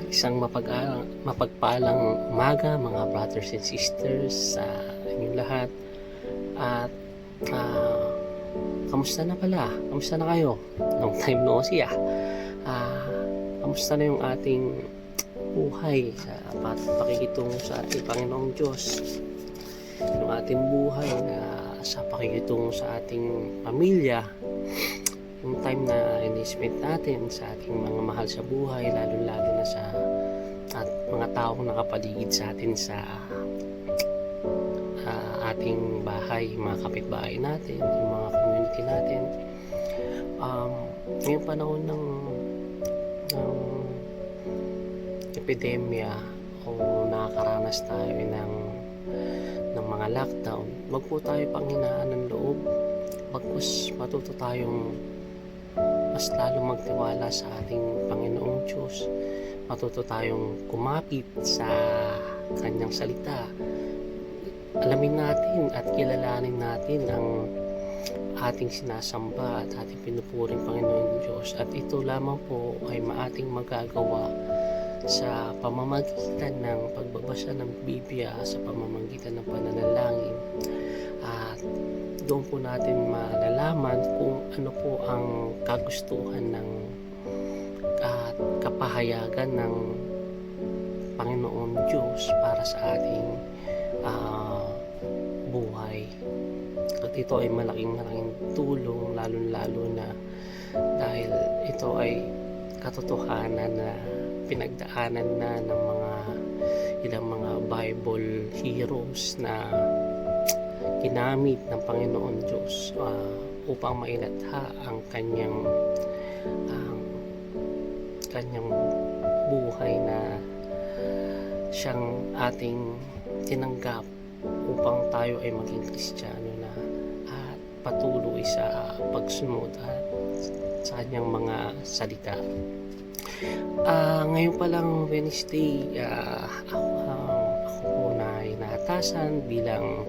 Isang mapagpalang umaga mga brothers and sisters sa inyong lahat. At kamusta na pala? Kamusta na kayo? Long time no see ah. Kamusta na yung ating buhay sa pakikitungo sa ating Panginoong Diyos? Yung ating buhay na sa pakikitungo sa ating pamilya, yung time na ini-spend natin sa ating mga mahal sa buhay, lalo-lalo na sa at mga taong nakapaligid sa atin sa ating bahay, mga kapitbahay natin, yung mga community natin. Ngayong panahon ng epidemya o nakakaranas tayo ng mga lockdown, wag po tayo panghinaan ng loob, bagkus matuto tayong mas lalo magtiwala sa ating Panginoong Diyos, matuto tayong kumapit sa Kanyang salita, alamin natin at kilalanin natin ang ating sinasamba at ating pinupuring Panginoong Diyos, at ito lamang po ay maating magagawa sa pamamagitan ng pagbabasa ng Biblia, sa pamamagitan ng pananalangin, at doon po natin malalaman kung ano po ang kagustuhan ng at kapahayagan ng Panginoon Diyos para sa ating buhay. At ito ay malaking tulong, lalo na dahil ito ay katotohanan na pinagdaanan na ng ilang mga Bible heroes na ginamit ng Panginoon Diyos upang mailatha ang kanyang buhay na siyang ating tinanggap upang tayo ay maging Kristiyano na at patuloy sa pagsunod at sa kanyang mga salita. Ngayon pa lang Wednesday, ako po na inatasan bilang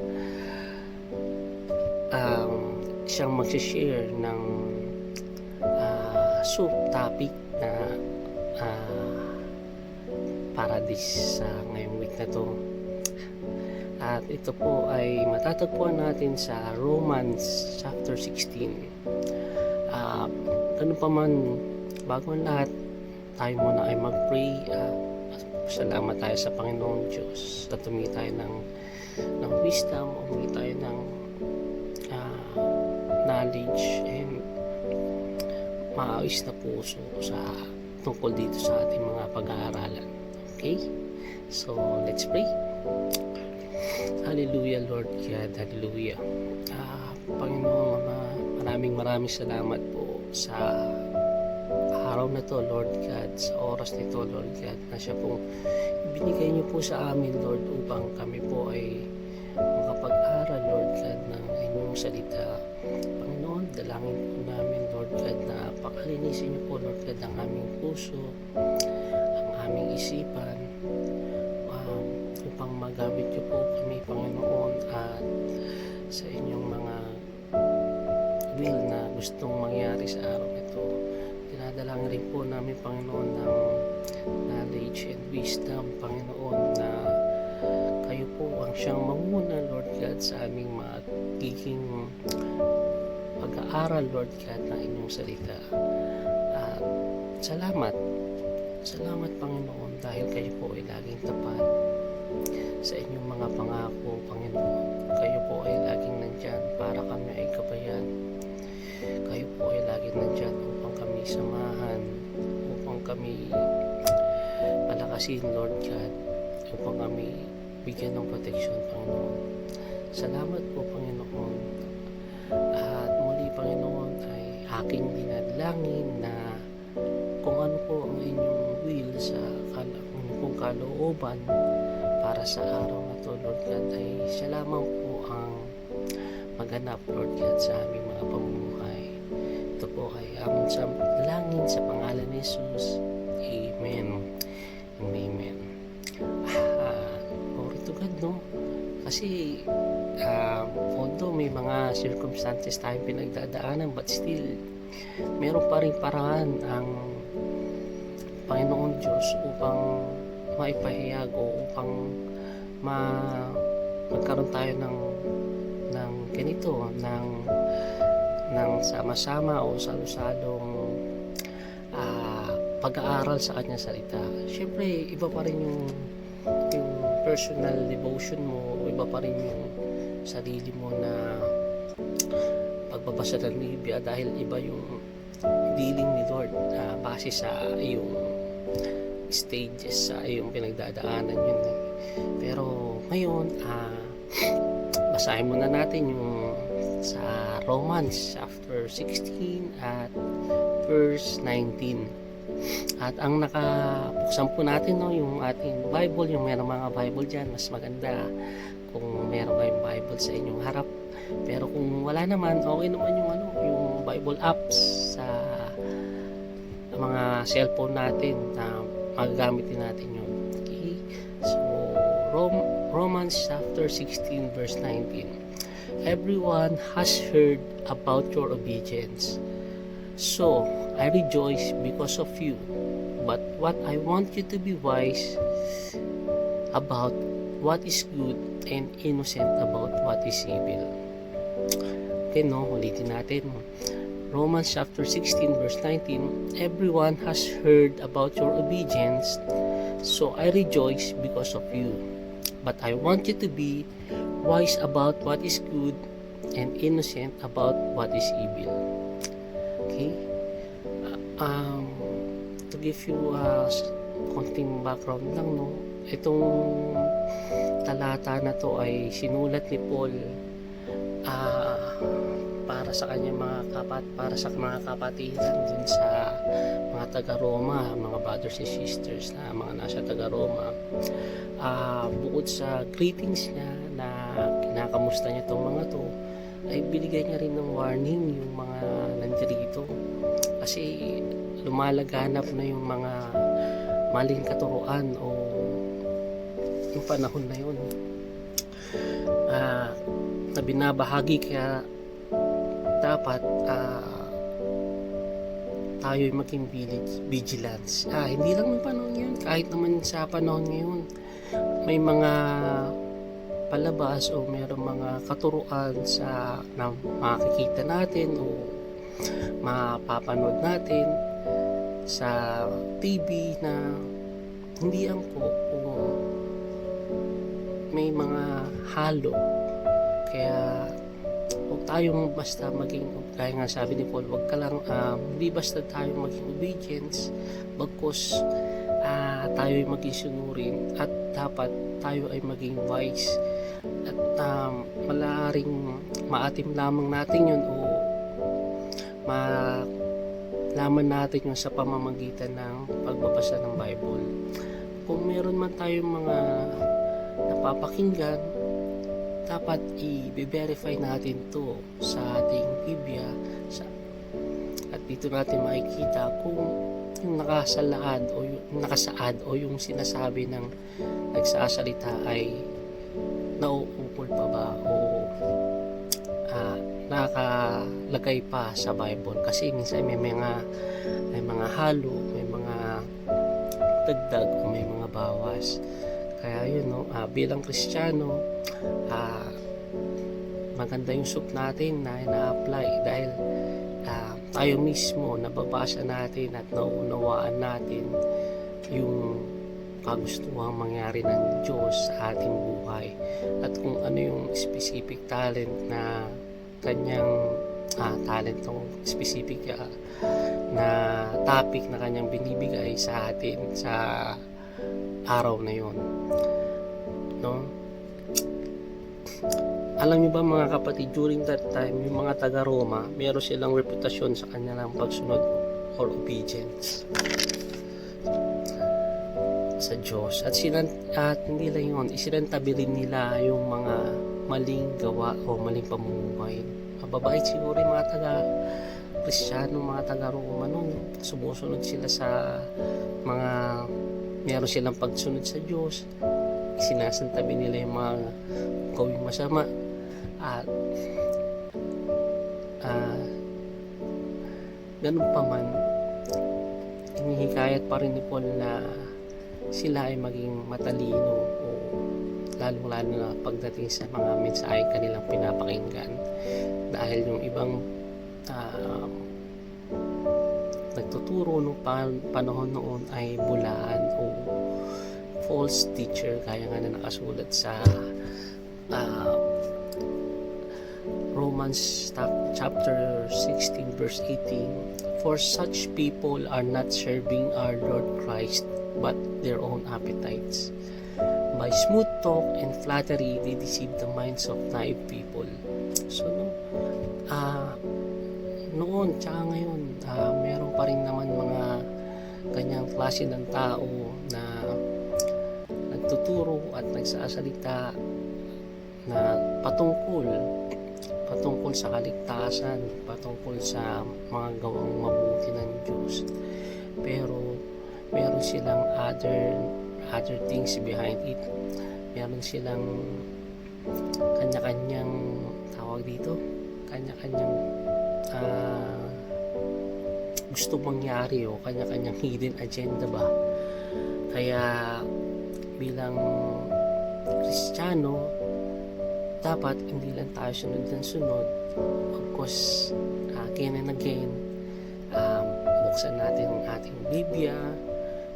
siyang magsishare ng subtopic na paradise sa ngayong week na to. At ito po ay matatagpuan natin sa Romans chapter 16. Ganun pa man, bago ang lahat, tayo muna ay mag-pray. Salamat tayo sa Panginoong Diyos at humingi tayo ng wisdom, humingi tayo ng knowledge and maayos na puso sa tungkol dito sa ating mga pag-aaralan. Okay? So, let's pray. Hallelujah, Lord God. Hallelujah. Panginoon, maraming salamat po sa araw na to, Lord God, sa oras nito, Lord God, na siya pong ibinigay niyo po sa amin, Lord, upang kami po ay makapag-aral, Lord God, ng inyong salita. Panginoon, dalangin po namin, Lord God, na pakalinisin niyo po, Lord God, ang aming puso, ang aming isipan, upang magamit niyo po kami, Panginoon, at sa inyong mga will na gustong mangyari sa araw ito. Dinadalangin rin po namin, Panginoon, ng knowledge and wisdom, Panginoon, na kayo po ang siyang mamuna, Lord God, sa aming magiging pag-aaral, Lord God, ng inyong salita. At salamat, Panginoon, dahil kayo po ay laging tapat sa inyong mga pangako, Panginoon. Kayo po ay laging nandyan para kami ay gabayan. Kayo po ay laging nandyan upang kami samahan, upang kami palakasin, Lord God, upang kami bigyan ng proteksyon, Panginoon. Salamat po, Panginoon. At muli, Panginoon, ay aking dinadalangin na kung ano po ang inyong will sa inyong kalooban para sa araw na to, Lord God, ay siya lamang po ang maganap, Lord God, sa aming mga pamumuhay. Ito po ay aming dalangin sa pangalan ni Jesus. Amen and amen. Glory to God, no? Kasi although may mga circumstances tayong pinagdadaanan, but still meron pa rin paraan ang Panginoong Diyos upang maipahayag o upang magkaroon tayo ng ganito, ng sama-sama o salo-salong pag-aaral sa kanyang salita. Siyempre, iba pa rin yung personal devotion mo, iba pa rin yung sarili mo na pagbabasa ng Biblia dahil iba yung dealing ni Lord base sa iyong stages, sa iyong pinagdadaanan yun. Pero ngayon, basahin muna natin yung sa Romans chapter 16 at verse 19. At ang nakabuksan po natin yung ating Bible, yung merong mga Bible dyan, mas maganda kung meron kayong Bible sa inyong harap. Pero kung wala naman, okay naman yung Bible apps sa mga cellphone natin na magagamitin natin yun. Okay? So, Romans chapter 16 verse 19. Everyone has heard about your obedience. So, I rejoice because of you. But what I want you to be wise about what is good and innocent about what is evil. Okay, ulitin natin. Romans chapter 16 verse 19. Everyone has heard about your obedience, so I rejoice because of you. But I want you to be wise about what is good and innocent about what is evil. Okay? To give you konting background lang, itong talata na to ay sinulat ni Paul para sa kanyang para sa mga kapatiran dun sa mga taga-Roma, mga brothers and sisters na mga nasa taga-Roma. Bukod sa greetings niya na kinakamusta niya itong mga to, ay binigay niya rin ng warning yung mga nandito kasi lumalaganap na yung mga maling katuruan o yung panahon na yun na binabahagi, kaya dapat tayo'y maging vigilance. Hindi lang ng panahon ngayon, kahit naman sa panahon ngayon may mga palabas o mayroong mga katuruan na makikita natin o mapapanood natin sa TV na hindi angkop o may mga halo. Kaya huwag tayong basta maging, kaya nga sabi ni Paul, huwag ka lang, hindi basta tayong maging obedience, bagkus tayo'y maging sunurin at dapat tayo ay maging wise at malaring maatim lamang natin yun o malaman natin yun sa pamamagitan ng pagbabasa ng Bible. Kung meron man tayong mga napapakinggan, dapat i-verify natin to sa ating Biblia at dito natin makikita kung yung nakasaad o yung sinasabi ng nagsasalita ay nauukol pa ba o nakalagay pa sa Bible, kasi minsan may mga halo, may mga dagdag o may mga bawas. Kaya yun, bilang Kristiyano, maganda yung soup natin na ina-apply dahil tayo mismo nababasa natin at nauunawaan natin yung kagustuhang mangyari ng Diyos sa ating buhay at kung ano yung specific talent na kanyang talent o specific na topic na kanyang binibigay sa atin sa araw na yon, Alam niyo ba mga kapatid, during that time yung mga taga-Roma, meron silang reputasyon sa kanilang pagsunod or obedience sa Diyos at hindi lang yun, isinantabi rin nila yung mga maling gawa o maling pamumuhay. Mababait siguro yung mga taga-Kristiyano, mga taga-Roma nun, sumusunod sila sa mga meron silang pagsunod sa Diyos, sinasantabi nila yung mga gawing masama at ganun pa man, hinihikayat pa rin ni Paul na sila ay maging matalino o lalong-lalo na pagdating sa mga mensahe kanilang pinapakinggan, dahil yung ibang nagtuturo nung panahon noon ay bulaan o false teacher, kaya nga na nakasulat sa Romans chapter 16 verse 18, "For such people are not serving our Lord Christ but their own appetites. By smooth talk and flattery, they deceive the minds of naive people." So, noon tsaka ngayon, meron pa rin naman mga ganyang klase ng tao na nagtuturo at nagsasalita na patungkol sa kaligtasan, patungkol sa mga gawang mabuti ng Diyos. Pero meron silang other things behind it. Meron silang kanya-kanyang tawag dito, kanya-kanyang gusto mangyari o kanya-kanyang hidden agenda ba. Kaya bilang Kristiyano, dapat hindi lang tayo sunod ng sunod. Of course, again and again, buksan natin ang ating Biblia,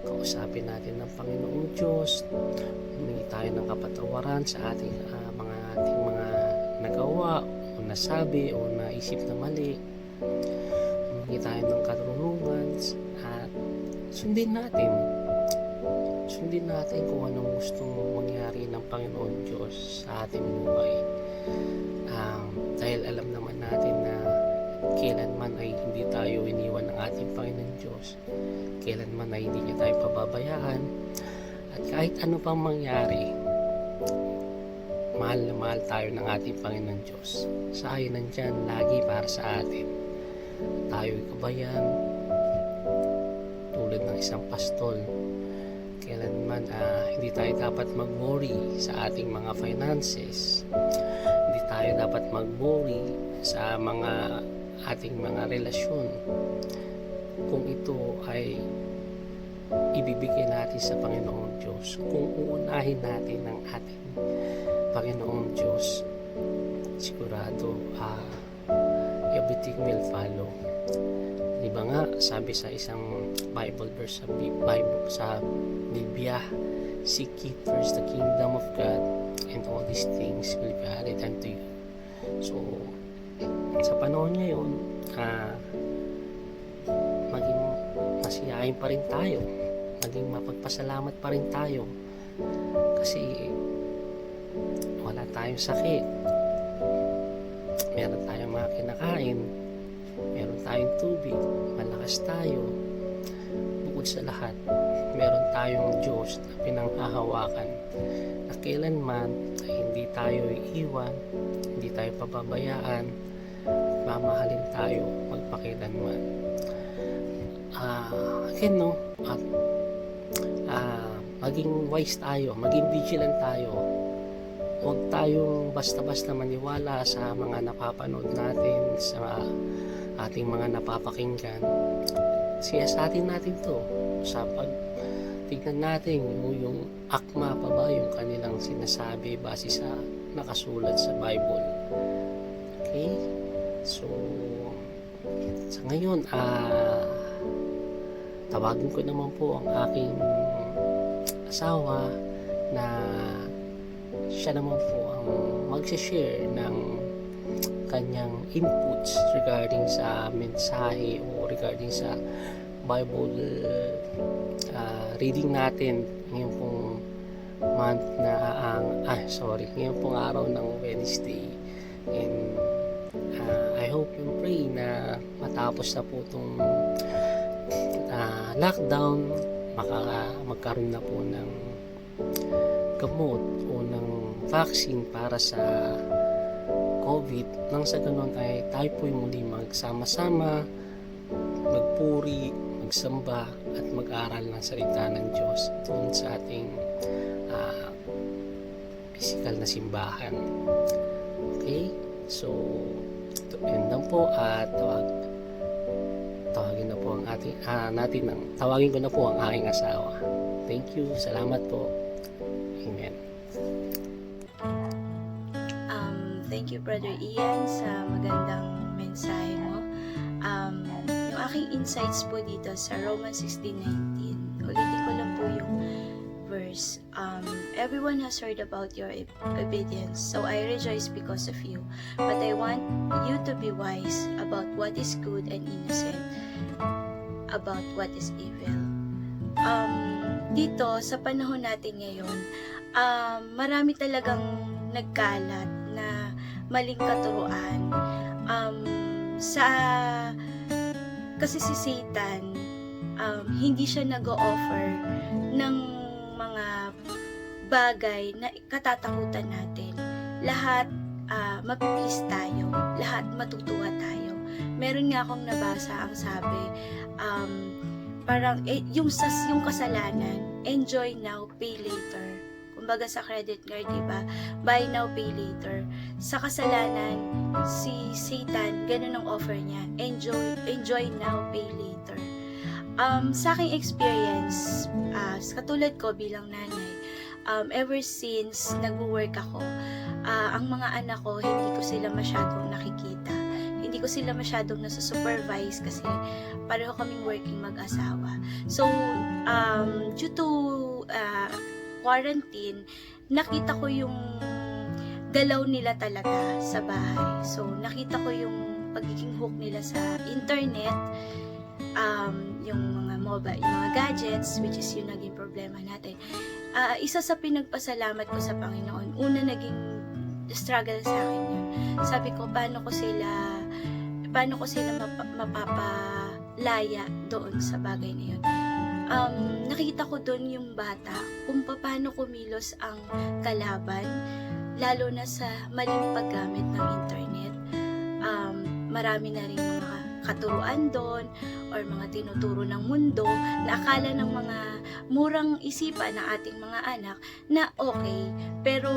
kausapin natin ng Panginoong Diyos, humingi tayo ng kapatawaran sa ating mga nagawa o nasabi o naisip na mali. Humingi tayo ng karunungan at sundin natin kung anong gustong mangyari ng Panginoon Diyos sa ating buhay. Dahil alam naman natin na kailanman ay hindi tayo iniwan ng ating Panginoon Diyos. Kailanman ay hindi niya tayo pababayaan. At kahit ano pang mangyari, mahal na mahal tayo ng ating Panginoon Diyos. Siya ay nandyan lagi para sa atin. Tayo'y kabayan, tulad ng isang pastol. Kailanman hindi tayo dapat mag-worry sa ating mga finances. Hindi tayo dapat mag-worry sa ating mga relasyon. Kung ito ay ibibigay natin sa Panginoong Diyos, kung uunahin natin ang ating Panginoong Diyos, sigurado everything will follow. Diba nga, sabi sa isang Bible verse sa Biblia, "Seek ye first the kingdom of God, and all these things will be added unto you." So, sa panahon ngayon, maging masiyahin pa rin tayo, maging mapagpasalamat pa rin tayo, kasi wala tayong sakit, meron tayong mga kinakain, meron tayong tubig, malakas tayo. Bukod sa lahat, meron tayong Diyos na pinanghahawakan, na kailanman ay hindi tayo iiwan, hindi tayo pababayaan, mamahalin tayo magpakailanman. Again, no? Maging wise tayo, maging vigilant tayo. Huwag tayong basta-basta maniwala sa mga napapanood natin, sa ating mga napapakinggan. Siyasatin natin to sa tignan natin yung akma pa ba yung kanilang sinasabi base sa nakasulat sa Bible. Okay? So, sa ngayon, tawagin ko naman po ang aking asawa na siya naman po ang mag-share ng kanyang inputs regarding sa mensahe o regarding sa Bible reading natin ngayon pong month na ngayon pong araw ng Wednesday. And I hope and pray na matapos na po itong lockdown, magkaroon na po ng gamot o ng vaccine para sa COVID, nang sa ganun ay tayo po'y muli magsama-sama, magpuri, magsamba at mag-aral ng salita ng Diyos doon sa ating physical na simbahan. Okay? So, yun lang po at tawagin na po ang natin ng tawagin ko na po ang aking asawa. Thank you. Salamat po. Amen. Thank you, Brother Ian, sa magandang mensahe mo. Yung aking insights po dito sa Romans 16:19. Ulitin ko lang po yung verse. Everyone has heard about your obedience, so I rejoice because of you. But I want you to be wise about what is good and innocent about what is evil. Dito, sa panahon natin ngayon, marami talagang nagkalat na maling katuruan. Kasi si Satan, hindi siya nag-o-offer ng mga bagay na katatakutan natin. Lahat mapipis tayo, lahat matutuwa tayo. Meron nga akong nabasa ang sabi, parang yung kasalanan, enjoy now, pay later. Kumbaga sa credit card, diba? Buy now, pay later. Sa kasalanan, si Satan, ganun ang offer niya. Enjoy now, pay later. Sa aking experience, katulad ko bilang nanay, ever since nag-work ako, ang mga anak ko, hindi ko sila masyadong nakikita. Hindi ko sila masyadong nasa-supervise kasi pareho kaming working mag-asawa. So, due to quarantine, nakita ko yung galaw nila talaga sa bahay. So, nakita ko yung pagiging hook nila sa internet, yung mga yung mga gadgets, which is yung naging problema natin. Isa sa pinagpasalamat ko sa Panginoon, una naging struggle sa akin yun. Sabi ko, paano ko sila mapapalaya doon sa bagay na yun. Nakita ko doon yung bata kung paano kumilos ang kalaban, lalo na sa maling paggamit ng internet. Marami na rin mga katuruan doon or mga tinuturo ng mundo na akala ng mga murang isipan ng ating mga anak na okay, pero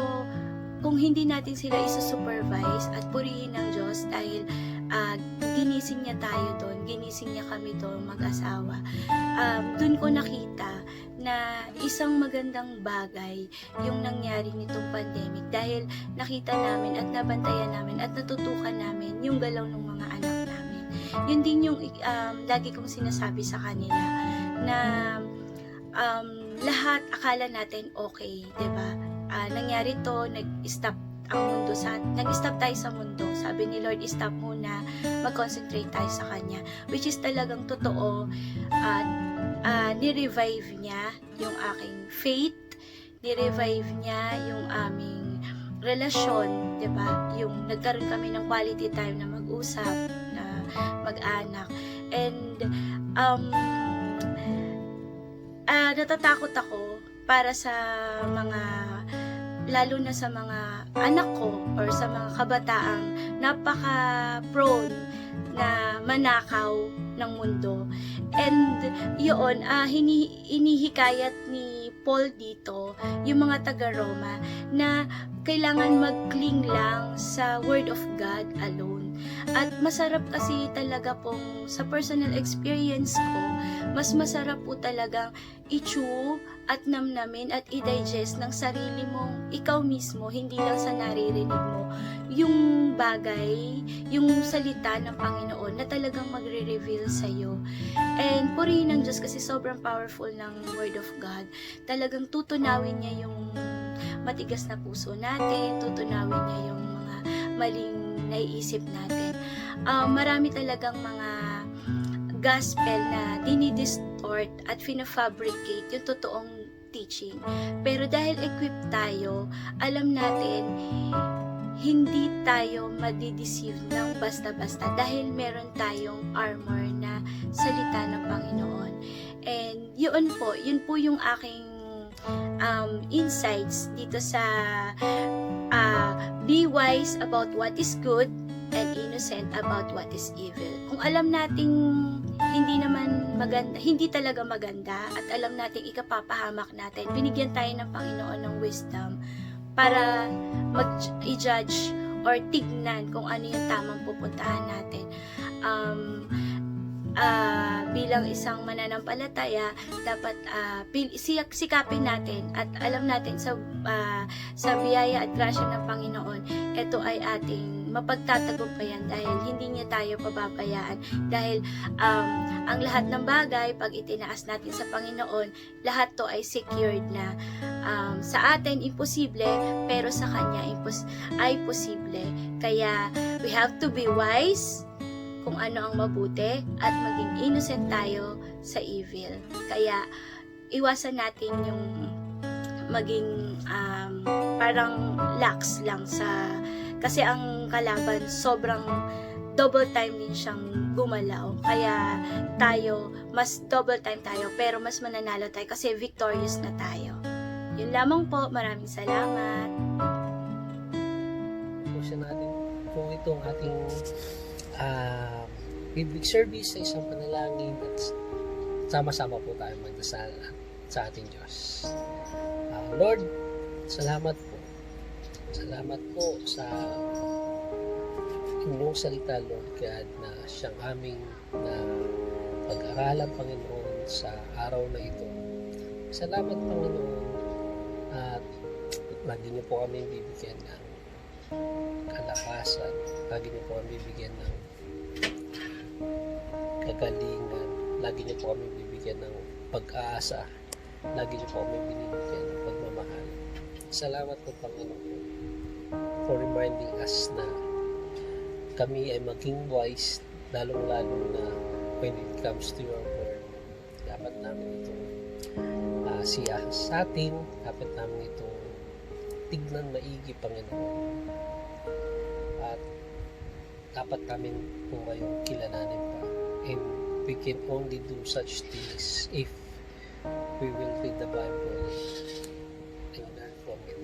kung hindi natin sila isa-supervise at purihin ng Diyos dahil ginising niya tayo doon, ginising niya kami doon mag-asawa, doon ko nakita na isang magandang bagay yung nangyari nitong pandemic dahil nakita namin at nabantayan namin at natutukan namin yung galaw ng mga anak namin. Yun din yung lagi kong sinasabi sa kanila na lahat akala natin okay, 'di ba? Nangyari to, nag-stop tayo sa mundo. Sabi ni Lord, stop muna, mag-concentrate tayo sa Kanya. Which is talagang totoo. Ni-revive niya yung aking faith, ni-revive niya yung aming relasyon, diba? Yung nagkaroon kami ng quality time na mag-usap, na mag-anak. And, natatakot ako para sa mga lalo na sa mga anak ko or sa mga kabataang napaka-prone na manakaw ng mundo. And yun, hinihikayat ni Paul dito, yung mga taga-Roma, na kailangan mag-cling lang sa Word of God alone. At masarap kasi talaga pong, sa personal experience ko, mas masarap po talagang i-chew at namnamin at i-digest ng sarili mong ikaw mismo, hindi lang sa naririnig mo, yung bagay, yung salita ng Panginoon na talagang magre-reveal sa'yo. And purihin ng Diyos kasi sobrang powerful ng Word of God. Talagang tutunawin niya yung matigas na puso natin, tutunawin niya yung mga maling naiisip natin. Marami talagang mga gospel na dinidistort at fina-fabricate yung totoong teaching. Pero dahil equipped tayo, alam natin hindi tayo madideceive ng basta-basta dahil meron tayong armor na salita ng Panginoon. And yun po yung aking insights dito sa be wise about what is good and innocent about what is evil. Kung alam nating hindi naman maganda, hindi talaga maganda, at alam nating ikapapahamak natin, binigyan tayo ng Panginoon ng wisdom para i-judge or tignan kung ano yung tamang pupuntahan natin. bilang isang mananampalataya, dapat sikapin natin at alam natin sa biyaya at grasya ng Panginoon, ito ay ating mapagtatagumpayan dahil hindi niya tayo pababayaan. Dahil ang lahat ng bagay, pag itinaas natin sa Panginoon, lahat to ay secured na. Sa atin, imposible, pero sa Kanya ay posible. Kaya, we have to be wise kung ano ang mabuti at maging innocent tayo sa evil. Kaya, iwasan natin yung maging parang lax lang kasi ang kalaban sobrang double time din siyang gumalaw. Kaya tayo, mas double time tayo, pero mas mananalo tayo kasi victorious na tayo. Yun lamang po. Maraming salamat. Pusin natin kung itong ating bibig service sa isang panalangin at sama-sama po tayo magdasal sa ating Diyos. Lord, salamat po. Salamat po sa inyong salita, Lord God, na siyang aming na pag-aralan, Panginoon, sa araw na ito. Salamat, Panginoon, at lagi niyo po kami bibigyan ng kalakasan, lagi niyo po kami bibigyan ng kagalingan, lagi niyo po kami bibigyan ng pag-aasa, lagi niyo po kami binibigyan ng pagmamahal. Salamat po, Panginoon, for reminding us na kami ay maging wise, lalong-lalo na when it comes to your word. Dapat namin itong siya sa atin, dapat namin itong tignan maigi, Panginoon. At dapat namin po kayong kilalanin pa. And we can only do such things if we will read the Bible and learn from it.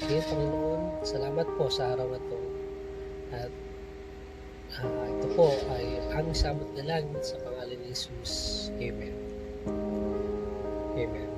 Kaya, Panginoon, salamat po sa araw na ito. At ito po ay ang samot na lang sa pangalan ni Jesus. Amen. Amen.